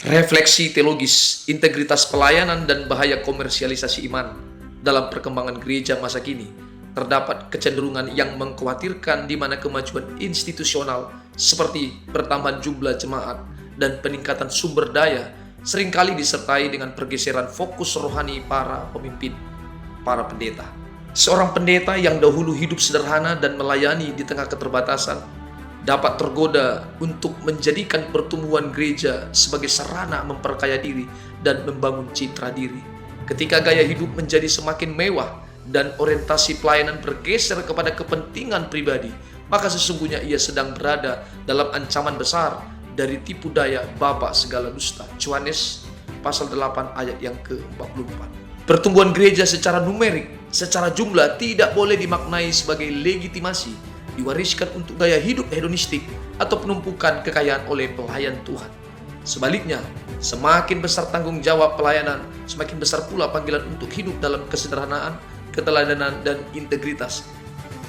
Refleksi teologis, integritas pelayanan, dan bahaya komersialisasi iman. Dalam perkembangan gereja masa kini, terdapat kecenderungan yang mengkhawatirkan di mana kemajuan institusional seperti bertambah jumlah jemaat dan peningkatan sumber daya seringkali disertai dengan pergeseran fokus rohani para pemimpin, para pendeta. Seorang pendeta yang dahulu hidup sederhana dan melayani di tengah keterbatasan dapat tergoda untuk menjadikan pertumbuhan gereja sebagai sarana memperkaya diri dan membangun citra diri. Ketika gaya hidup menjadi semakin mewah dan orientasi pelayanan bergeser kepada kepentingan pribadi, maka sesungguhnya ia sedang berada dalam ancaman besar dari tipu daya bapa segala dusta. Yohanes pasal 8 ayat yang ke-44. Pertumbuhan gereja secara numerik, secara jumlah tidak boleh dimaknai sebagai legitimasi diwariskan untuk gaya hidup hedonistik atau penumpukan kekayaan oleh pelayan Tuhan. Sebaliknya, semakin besar tanggung jawab pelayanan, semakin besar pula panggilan untuk hidup dalam kesederhanaan, keteladanan, dan integritas.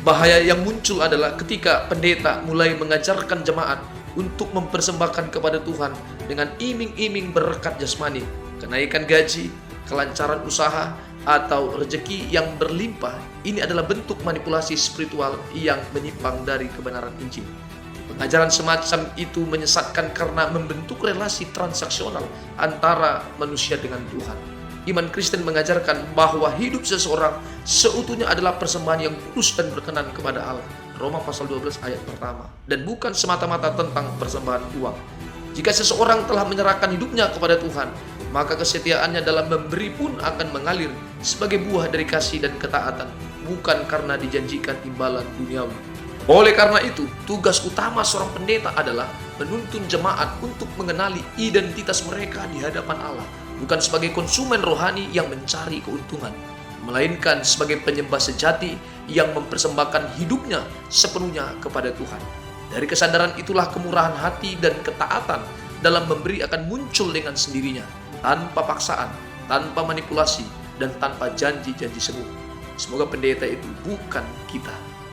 Bahaya yang muncul adalah ketika pendeta mulai mengajarkan jemaat untuk mempersembahkan kepada Tuhan dengan iming-iming berkat jasmani, kenaikan gaji, kelancaran usaha, atau rezeki yang berlimpah. Ini adalah bentuk manipulasi spiritual yang menyimpang dari kebenaran Injil. Pengajaran semacam itu menyesatkan karena membentuk relasi transaksional antara manusia dengan Tuhan. Iman Kristen mengajarkan bahwa hidup seseorang seutuhnya adalah persembahan yang kudus dan berkenan kepada Allah. Roma pasal 12 ayat pertama. Dan bukan semata-mata tentang persembahan uang. Jika seseorang telah menyerahkan hidupnya kepada Tuhan, maka kesetiaannya dalam memberi pun akan mengalir sebagai buah dari kasih dan ketaatan, bukan karena dijanjikan imbalan duniawi. Oleh karena itu, tugas utama seorang pendeta adalah menuntun jemaat untuk mengenali identitas mereka di hadapan Allah, bukan sebagai konsumen rohani yang mencari keuntungan, melainkan sebagai penyembah sejati yang mempersembahkan hidupnya sepenuhnya kepada Tuhan. Dari kesadaran itulah kemurahan hati dan ketaatan dalam memberi akan muncul dengan sendirinya, tanpa paksaan, tanpa manipulasi, dan tanpa janji-janji semu. Semoga pendeta itu bukan kita.